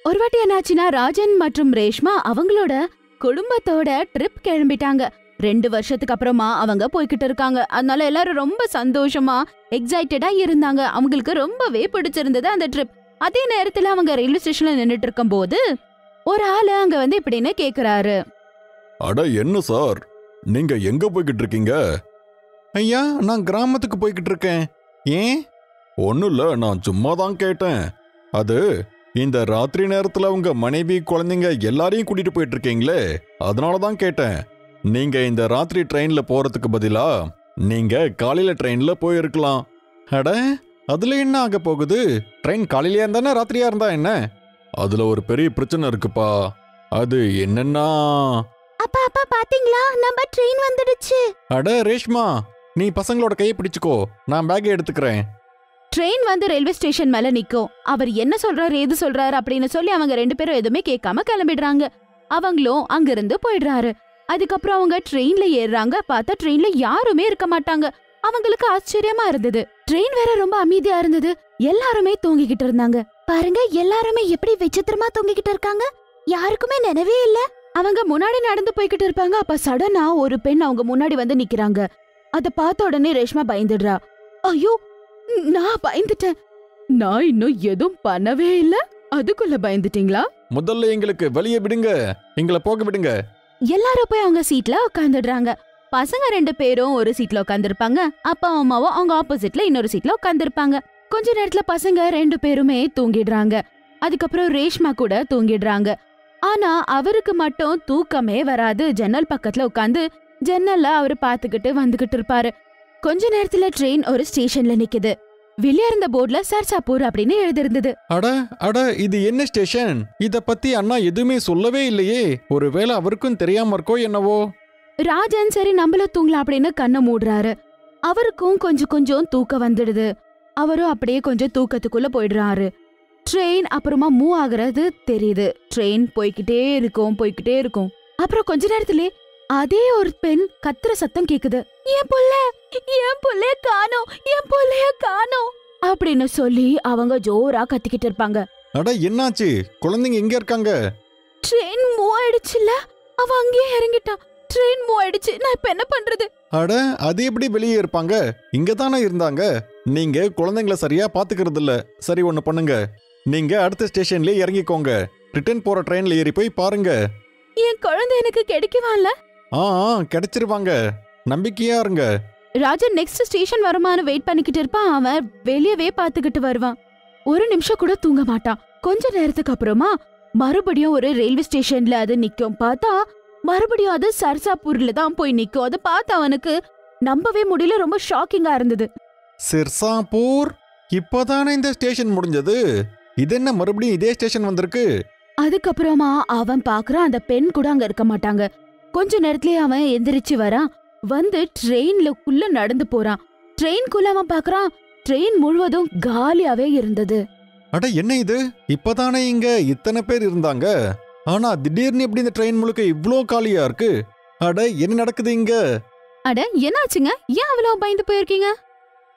ஒரு வாட்டி என்னாச்சுன்னா ராஜன் மற்றும் ரேஷ்மா அவங்களோட குடும்பத்தோட ட்ரிப் கிளம்பிட்டாங்க. 2 வருஷத்துக்கு அப்புறமா அவங்க போய்கிட்டு இருக்காங்க. அதனால எல்லாரும் ரொம்ப சந்தோஷமா எக்ஸைட்டடா இருந்தாங்க. அவங்களுக்கு ரொம்பவே பிடிச்சிருந்தது அந்த ட்ரிப். அதே நேரத்துல அவங்க ரயில்வே ஸ்டேஷன்ல நின்னுட்டு இருக்கும் போது ஒரு ஆளு அங்க வந்து இப்படின்னு கேக்குறாரு. அட என்ன சார், நீங்க எங்க போய்கிட்டு இருக்கீங்க? ஐயா, நான் கிராமத்துக்கு போய்கிட்டு இருக்கேன். ஏன்? ஒன்னும் இல்ல, நான் சும்மா தான் கேட்டேன். அது இந்த ராத்திரி நேரத்துல உங்க மனைவி குழந்தைங்க எல்லாரையும் கூட்டிட்டு போயிட்டு இருக்கீங்களே, அதனாலதான் கேட்டேன். நீங்க இந்த ராத்திரி ட்ரெயின்ல போறதுக்கு பதிலா நீங்க காலையில ட்ரெயின்ல போயிருக்கலாம். அட, அதுல என்ன ஆக போகுது? ட்ரெயின் காலையிலயா இருந்தானே ராத்திரியா இருந்தா என்ன? அதுல ஒரு பெரிய பிரச்சனை இருக்குப்பா. அது என்னன்னா, அப்பா அப்பா பாத்தீங்களா, நம்ம ட்ரெயின் வந்துடுச்சு. அட ரேஷ்மா, நீ பசங்களோட கையை பிடிச்சுக்கோ, நான் பேக்கை எடுத்துக்கிறேன். ட்ரெயின் வந்து ரயில்வே ஸ்டேஷன் மேல நிக்கும். அவர் என்ன சொல்றாரு ஏது சொல்றாரு அப்படின்னு சொல்லி அவங்க 2 பேரும் எதுவுமே கேட்காம கிளம்பிடுறாங்க. அவங்களும் அங்கிருந்து போயிடுறாரு. அதுக்கப்புறம் அவங்க ட்ரெயின்ல ஏறுறாங்க. பார்த்தா ட்ரெயின்ல யாருமே இருக்க மாட்டாங்க. அவங்களுக்கு ஆச்சரியமா இருந்தது. ட்ரெயின் வேற ரொம்ப அமைதியா இருந்தது. எல்லாருமே தூங்கிக்கிட்டு இருந்தாங்க. பாருங்க, எல்லாருமே எப்படி விசித்திரமா தூங்கிக்கிட்டு இருக்காங்க. யாருக்குமே நினைவே இல்ல. அவங்க முன்னாடி நடந்து போய்கிட்டு இருப்பாங்க. அப்ப சடனா ஒரு பெண் அவங்க முன்னாடி வந்து நிக்கிறாங்க. அத பார்த்த உடனே ரேஷ்மா பயந்துடுறா. ஐயோ, நான் பயந்துட்டேன். நான் இன்னும் எதுவும் பண்ணவே இல்ல, அதுக்குள்ள பயந்துட்டீங்களா? முதல்ல எங்களுக்கு வெளியே விடுங்க, எங்களை போக விடுங்க. எல்லாரும் போய் அவங்க சீட்ல உட்காந்துடுறாங்க. பசங்க 2 பேரும் ஒரு சீட்ல உட்காந்துருப்பாங்க. அப்பா அம்மாவும் அவங்க ஆப்போசிட்ல இன்னொரு சீட்ல உட்காந்துருப்பாங்க. கொஞ்ச நேரத்துல பசங்க 2 பேருமே தூங்கிடுறாங்க. அதுக்கப்புறம் ரேஷ்மா கூட தூங்கிடுறாங்க. ஆனா அவருக்கு மட்டும் தூக்கமே வராது. ஜன்னல் பக்கத்துல உட்காந்து ஜன்னல்ல அவரு பாத்துக்கிட்டு வந்துகிட்டு இருப்பாரு. கொஞ்ச நேரத்துல ட்ரெயின் ஒரு ஸ்டேஷன்ல நிக்குது. வெளியே இருந்த போர்ட்ல சர்சாப்பூர் அப்படின்னு எழுதிருந்தது. அட அட, இது என்ன ஸ்டேஷன்? இத பத்தி அண்ணா எதுவுமே சொல்லவே இல்லையே. ஒருவேளை அவருக்கும் தெரியாம இருக்கோ என்னவோ. ராஜன் சரி நம்மள தூங்கலாம் அப்படின்னு கண்ணை மூடுறாரு. அவருக்கும் கொஞ்சம் கொஞ்சம் தூக்கம் வந்துடுது. அவரும் அப்படியே கொஞ்சம் தூக்கத்துக்குள்ள போயிடுறாரு. ட்ரெயின் அப்புறமா மூவ் ஆகுறது தெரியுது. ட்ரெயின் போய்கிட்டே இருக்கும். அப்புறம் கொஞ்ச நேரத்திலே அதே ஒரு பெண் கத்துற சத்தம் கேக்குது. என் புள்ளைய காணோம் அப்படின்னு சொல்லி அவங்க ஜோரா கத்திக்கிட்டு இருப்பாங்க. அட என்னாச்சு? குழந்தைங்க எங்க இருக்காங்க? ட்ரெயின் மூவ் ஆயிடுச்சுல, அவ அங்கேயே இறங்கிட்டான். ட்ரெயின் மூவ் ஆயிடுச்சு, நான் இப்ப என்ன பண்றது? அட, அது எப்படி வெளியே இருப்பாங்க? இங்க தானே இருந்தாங்க. நீங்க குழந்தைங்கள சரியா பாத்துக்கிறது இல்ல. சரி, ஒண்ணு பண்ணுங்க, நீங்க அடுத்த ஸ்டேஷன்லயே இறங்கிக்கோங்க. ரிட்டர்ன் போற ட்ரெயின்ல ஏறி போய் பாருங்க. என் குழந்தை எனக்கு கிடைக்குவான்ல? கிடைச்சிருவாங்க, நம்பிக்கையா இருங்க. ராஜன் நெக்ஸ்ட் ஸ்டேஷன் வருமானு வெயிட் பண்ணிக்கிட்டு இருப்பான். அவன் வெளியவே பாத்துக்கிட்டு வருவான். ஒரு நிமிஷம் கூட தூங்க மாட்டான். கொஞ்ச நேரத்துக்கு அப்புறமா மறுபடியும் ஒரு ரயில்வே ஸ்டேஷன்ல அது நிக்கும். பார்த்தா மறுபடியும் அது சர்சாப்பூர்ல தான் போய் நிக்கும். அதை பார்த்து அவனுக்கு நம்பவே முடியல. ரொம்ப ஷாக்கிங்கா இருந்தது. சிர்சாப்பூர்? இப்பதானே இந்த ஸ்டேஷன் முடிஞ்சது. இது என்ன மறுபடியும் இதே ஸ்டேஷன் வந்திருக்கு? அதுக்கப்புறமா அவன் பாக்குறான், அந்த பெண் கூட அங்க இருக்க மாட்டாங்க. கொஞ்ச நேரத்திலேயே அவன் எந்திரிச்சு வரான். வந்து ட்ரெயின்லக்குள்ள நடந்து போறான். ட்ரெயின்குள்ள அவன் பாக்குறான், ட்ரெயின் முழுவதும் காலியாவே இருந்தது. அட என்ன இது? இப்பதானே இங்க இத்தனை பேர் இருந்தாங்க. ஆனா திடீர்னு எப்படி இந்த ட்ரெயின் முழுக்க இவ்ளோ காலியா இருக்கு? அட, என்ன நடக்குது இங்க? அட என்னாச்சுங்க? ஏன் அவ்வளவு பயந்து போயிருக்கீங்க?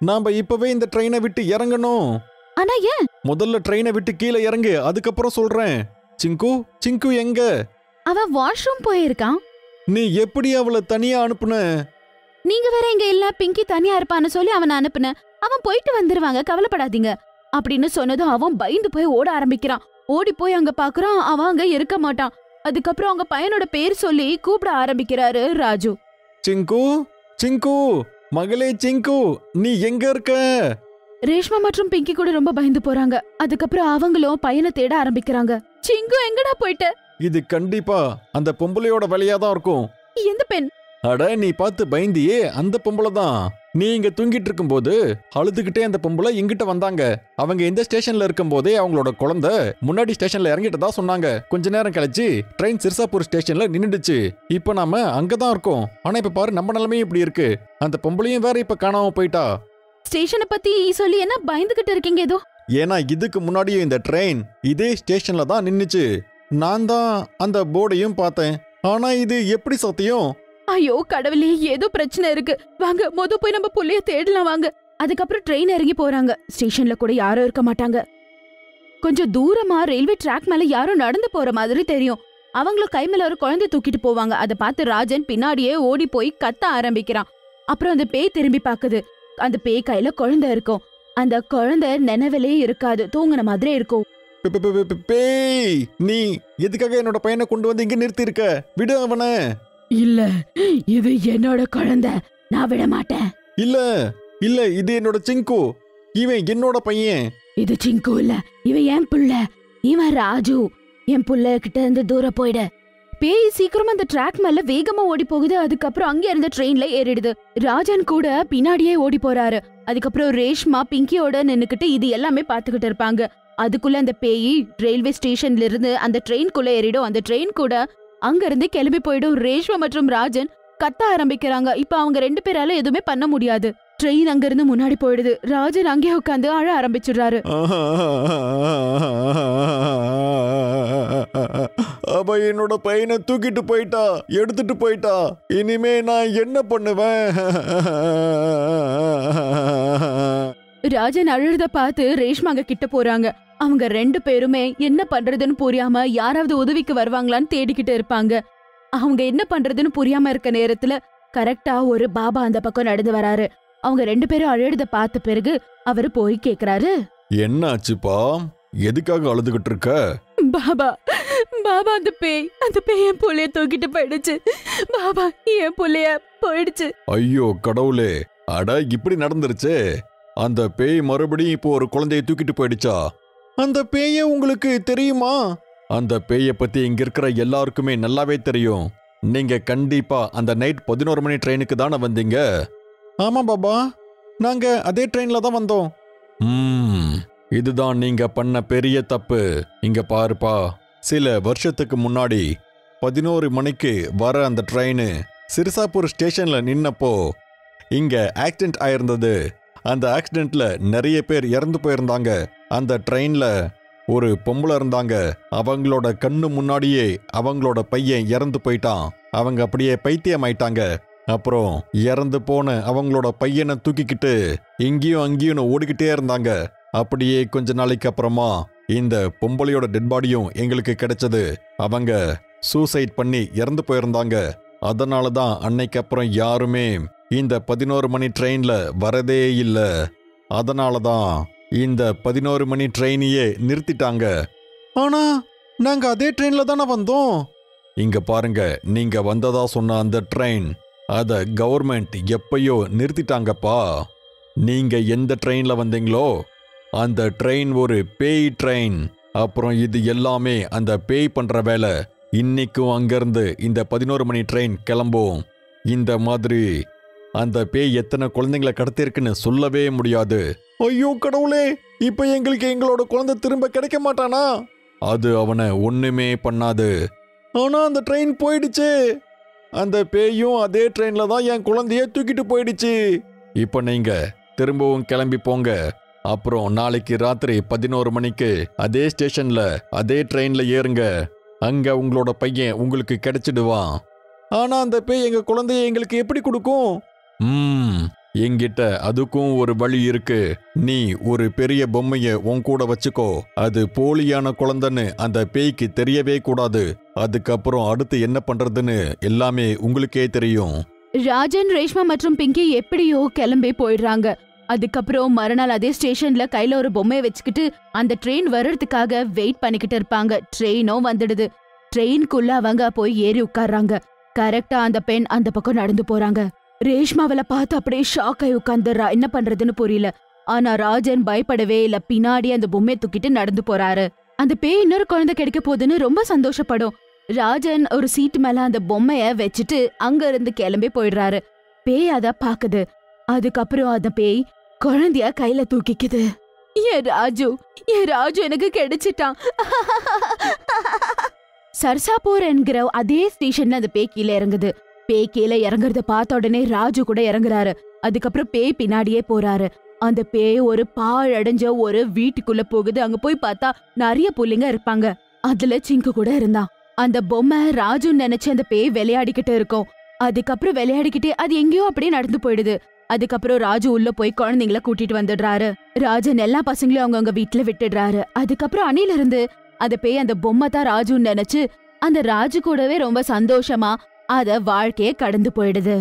நாம இப்பவே இந்த ட்ரெயினை விட்டு இறங்கணும். ஆனா ஏன்? முதல்ல ட்ரெயினை விட்டு கீழே இறங்கு, அதுக்கப்புறம் சொல்றேன். சிங்கு எங்க? அவ வாஷ்ரூம் போயிருக்கான். நீ எப்படி அவளை தனியா அனுப்புன? நீங்க வேற இங்க இல்ல, பிங்கி தனியா இருப்பான்னு சொல்லி அவனை அனுப்புன. அவன் போயிட்டு வந்துருவாங்க, கவலைப்படாதீங்க அப்படின்னு சொன்னதும் அவன் பயந்து போய் ஓட ஆரம்பிக்கிறான். ஓடி போய் அங்க பாக்குறான், அவன் அங்க இருக்க மாட்டான். அதுக்கப்புறம் அவங்க பையனோட பேர் சொல்லி கூப்பிட ஆரம்பிக்கிறாரு ராஜு. சிங்கு, மகளே சிங்கு, நீ எங்க இருக்க? ரேஷ்மா மற்றும் பிங்கி கூட ரொம்ப பயந்து போறாங்க. அதுக்கப்புறம் அவங்களும் பையனை தேட ஆரம்பிக்கிறாங்க. சிங்கு எங்கடா போயிட்ட? இது கண்டிப்பா அந்த பொம்பளையோட வேலையாதான் இருக்கும். எந்த பெண்? அட, நீ பார்த்து பயந்தியே, அந்த பொம்பளை தான். நீ இங்க தூங்கிட்டு இருக்கும் போது அழுதுகிட்டே அந்த பொம்பளை எங்கிட்ட வந்தாங்க. அவங்க இந்த ஸ்டேஷன்ல இருக்கும் போதே அவங்களோட குழந்தை முன்னாடி ஸ்டேஷன்ல இறங்கிட்டதா சொன்னாங்க. கொஞ்ச நேரம் கழிச்சு ட்ரெயின் சிர்சாப்பூர் ஸ்டேஷன்ல நின்னுடுச்சு. இப்ப நாம அங்கதான் இருக்கோம். ஆனா இப்ப பாரு, நம்ம நிலைமையும் இப்படி இருக்கு. அந்த பொம்பளையும் வேற இப்ப காணாம போயிட்டா. ஸ்டேஷனை பத்தி சொல்லி என்ன பயந்துகிட்டு இருக்கீங்க ஏதோ? ஏன்னா இதுக்கு முன்னாடியும் இந்த ட்ரெயின் இதே ஸ்டேஷன்ல தான் நின்னுச்சு. நான் தான் அந்த போர்டையும் பார்த்தேன். ஆனா இது எப்படி சத்தியம்? ஐயோ கடவுளே, ஏதோ பிரச்சனை இருக்கு. வாங்க போய் நம்ம புள்ளைய தேடலாம் வாங்க. அதுக்கப்புறம் ட்ரெயின் இறங்கி போறாங்க. ஸ்டேஷன்ல கூட யாரும் இருக்க மாட்டாங்க. கொஞ்சம் தூரமா ரயில்வே ட்ராக் மேல யாரும் நடந்து போற மாதிரி தெரியும். அவங்களும் கை மேல ஒரு குழந்தை தூக்கிட்டு போவாங்க. அதை பார்த்து ராஜன் பின்னாடியே ஓடி போய் கத்த ஆரம்பிக்கிறான். அப்புறம் அந்த பேய் திரும்பி பாக்குது. அந்த பேய் கையில குழந்தை இருக்கும். அந்த குழந்தை நினைவிலே இருக்காது, தூங்குன மாதிரி இருக்கும். பேய், நீ எதுக்காக என்னோட பையனை கொண்டு வந்து இங்க நிறுத்தி இருக்க? விடு அவன. இல்ல, இது என்னோட குழந்தை, நான் விட மாட்டேன். இல்ல இல்ல, இது என்னோட சிங்கு, இவன் என்னோட பையன். இது சிங்கு இல்ல, இவன் என் புள்ள. இவன் ராஜு. என் புள்ள கிட்ட இருந்து தூரம் போயிட. பேய் சீக்கிரமா அந்த ட்ராக் மேல வேகமா ஓடி போகுது. அதுக்கப்புறம் அங்க இருந்த ட்ரெயின்ல ஏறிடுது. ராஜன் கூட பின்னாடியே ஓடி போறாரு. அதுக்கப்புறம் ரேஷ்மா பிங்கியோட நின்னுக்கிட்டு இது எல்லாமே பாத்துக்கிட்டு இருப்பாங்க. அதுக்குள்ள அந்த பேய் ரயில்வே ஸ்டேஷன்ல இருந்து அந்த ட்ரெயின்குள்ள ஏறிடும். அந்த ட்ரெயின் கூட அங்க இருந்து கிளம்பி போயிடும். ரேஷ்மா மற்றும் ராஜன் கத்த ஆரம்பிக்கிறாங்க. இப்ப அவங்க 2 பேரால எதுவுமே பண்ண முடியாது. ட்ரெயின் அங்க இருந்து முன்னாடி போயிடுது. ராஜன் அங்கே உட்காந்து அழ ஆரம்பிச்சிடுறாரு. அவ என்னோட பையனை தூக்கிட்டு போயிட்டா, எடுத்துட்டு போயிட்டா. இனிமே நான் என்ன பண்ணுவேன்? ராஜன் அழுறத பார்த்து ரேஷ்மா அங்க கிட்ட போறாங்க. அவங்க 2 பேருமே என்ன பண்றதுன்னு புரியாம யாராவது உதவிக்கு வருவாங்களான்னு தேடிக்கிட்டு இருப்பாங்க. அவங்க என்ன பண்றதுன்னு புரியாம இருக்க நேரத்துல கரெக்டா ஒரு பாபா அந்த பக்கம் நடந்து வராரு. அவங்க 2 பேரும் அழுறத பார்த்த பிறகு அவரு போய் கேக்குறாரு, என்ன ஆச்சுப்பா? எதுக்காக அழுதுகிட்டு இருக்க? பாபா, பாபா, அந்த பேய் என் புள்ளைய தூக்கிட்டு போயிடுச்சு. பாபா, என் புள்ளைய போயிடுச்சு. ஐயோ கடவுளே, அட இப்படி நடந்துருச்சு. அந்த பேய் மறுபடியும் இப்போ ஒரு குழந்தைய தூக்கிட்டு போயிடுச்சா? அந்த பேய உங்களுக்கு தெரியுமா? அந்த பேய பத்தி இங்க இருக்கிற எல்லாருக்குமே நல்லாவே தெரியும். நீங்க கண்டிப்பா அந்த நைட் 11 மணி ட்ரெயினுக்கு தானே வந்தீங்க? ஆமா பாபா, நாங்க அதே ட்ரெயின்ல தான் வந்தோம். இதுதான் நீங்க பண்ண பெரிய தப்பு. இங்க பாருப்பா, சில வருஷத்துக்கு முன்னாடி 11 மணிக்கு வர அந்த ட்ரெயின் சிர்சாப்பூர் ஸ்டேஷன்ல நின்னப்போ இங்க ஆக்சிடென்ட் ஆயிருந்தது. அந்த ஆக்சிடென்ட்ல நிறைய பேர் இறந்து போயிருந்தாங்க. அந்த ட்ரெயின்ல ஒரு பொம்பளை இருந்தாங்க. அவங்களோட கண்ணு முன்னாடியே அவங்களோட பையன் இறந்து போயிட்டான். அவங்க அப்படியே பைத்தியம் ஆயிட்டாங்க. அப்புறம் இறந்து போன அவங்களோட பையனை தூக்கிக்கிட்டு இங்கேயும் அங்கேயும் ஓடிக்கிட்டே இருந்தாங்க. அப்படியே கொஞ்ச நாளைக்கு அப்புறமா இந்த பொம்பளையோட டெட் பாடியும் எங்களுக்கு கிடைச்சது. அவங்க சூசைட் பண்ணி இறந்து போயிருந்தாங்க. அதனால தான் அன்னைக்கு அப்புறம் யாருமே இந்த 11 மணி ட்ரெயின்ல வரதே இல்லை. அதனால தான் இந்த 11 மணி ட்ரெயினையே நிறுத்திட்டாங்க. ஆனா நாங்க அதே ட்ரெயின்ல தானே வந்தோம். இங்க பாருங்க, நீங்க வந்ததா சொன்ன அந்த ட்ரெயின் அத கவர்மெண்ட் எப்பயோ நிறுத்திட்டாங்கப்பா. நீங்க எந்த ட்ரெயின்ல வந்தீங்களோ அந்த ட்ரெயின் ஒரு பேய் ட்ரெயின். அப்புறம் இது எல்லாமே அந்த பேய் பண்ற வேலை. இன்னைக்கும் அங்கிருந்து இந்த 11 மணி ட்ரெயின் கிளம்பும். இந்த மாதிரி அந்த பேய் எத்தனை குழந்தைங்களை கடத்திருக்குன்னு சொல்லவே முடியாது. ஐயோ கடவுளே, இப்ப எங்களுக்கு எங்களோட குழந்தை திரும்ப கிடைக்க மாட்டானா? அது அவனை ஒண்ணுமே பண்ணாது. ஆனா அந்த ட்ரெயின் போயிடுச்சு. அந்த பேயும் அதே ட்ரெயின்ல தான் என் குழந்தைய தூக்கிட்டு போயிடுச்சு. இப்ப நீங்க திரும்பவும் கிளம்பி போங்க. அப்புறம் நாளைக்கு ராத்திரி 11 மணிக்கு அதே ஸ்டேஷன்ல அதே ட்ரெயின்ல ஏறுங்க. அங்க உங்களோட பையன் உங்களுக்கு கிடைச்சிடுவான். ஆனா அந்த பேய் எங்க குழந்தைய எங்களுக்கு எப்படி கொடுக்கும்? என்கிட்ட அதுக்கும் ஒரு வழி இருக்கு. நீ ஒரு பெரிய பொம்மைய உன் கூட வச்சுக்கோ. அது போலியான குழந்தைன்னு அந்த பேய்க்கு தெரியவே கூடாது. அதுக்கப்புறம் அடுத்து என்ன பண்றதுன்னு எல்லாமே உங்களுக்கே தெரியும். ராஜன், ரேஷ்மா மற்றும் பிங்கி எப்படியோ கிளம்பி போயிடுறாங்க. அதுக்கப்புறம் மறுநாள் அதே ஸ்டேஷன்ல கையில ஒரு பொம்மையை வச்சுக்கிட்டு அந்த ட்ரெயின் வர்றதுக்காக வெயிட் பண்ணிக்கிட்டு இருப்பாங்க. ட்ரெயினும் வந்துடுது. ட்ரெயின்குள்ள அவங்க போய் ஏறி உட்கார்றாங்க. கரெக்டா அந்த பெண் அந்த பக்கம் நடந்து போறாங்க. ரேஷ்மாவல பார்த்து அப்படியே ஷாக் ஆகி உட்கார்ந்துடுறா. என்ன பண்றதுன்னு புரியல. ஆனா ராஜன் பயப்படவே இல்ல. பின்னாடி அந்த பொம்மையை தூக்கிட்டு நடந்து போறாரு. அந்த பேய் இன்னொரு குழந்தை கிடைக்க போகுதுன்னு ரொம்ப சந்தோஷப்படும். ராஜன் ஒரு சீட்டு மேல அந்த பொம்மைய வச்சுட்டு அங்க இருந்து கிளம்பி போயிடுறாரு. பேய் அத பாக்குது. அதுக்கப்புறம் அந்த பேய் குழந்தைய கையில தூக்கிக்குது. என் ராஜு எனக்கு கிடைச்சிட்டான். சர்சாப்பூர் என்கிற அதே ஸ்டேஷன்ல அந்த பேய் கீழே இறங்குது. பேய் கீழே இறங்குறத பார்த்த உடனே ராஜு கூட இறங்குறாரு. அதுக்கப்புறம் பேய் பின்னாடியே போறாரு. அந்த பேய் ஒரு பாழடைஞ்ச ஒரு வீட்டுக்குள்ள போகுது. அங்க போய் பார்த்தா நிறைய புள்ளைங்க இருப்பாங்க. அதுல சிங்கு கூட இருந்தான். அந்த பொம்மை ராஜு நினைச்சு அந்த பேய் விளையாடிக்கிட்டு இருக்கும். அதுக்கப்புறம் விளையாடிக்கிட்டே அது எங்கேயோ அப்படியே நடந்து போயிடுது. அதுக்கப்புறம் ராஜு உள்ள போய் குழந்தைங்கள கூட்டிட்டு வந்துடுறாரு. ராஜன் எல்லா பசங்களையும் அவங்கவங்க வீட்டுல விட்டுடுறாரு. அதுக்கப்புறம் அணில இருந்து அந்த பேய் அந்த பொம்மை தான் ராஜுன்னு நினைச்சு அந்த ராஜு கூடவே ரொம்ப சந்தோஷமா அத வாழ்க்கைய கடந்து போயிடுது.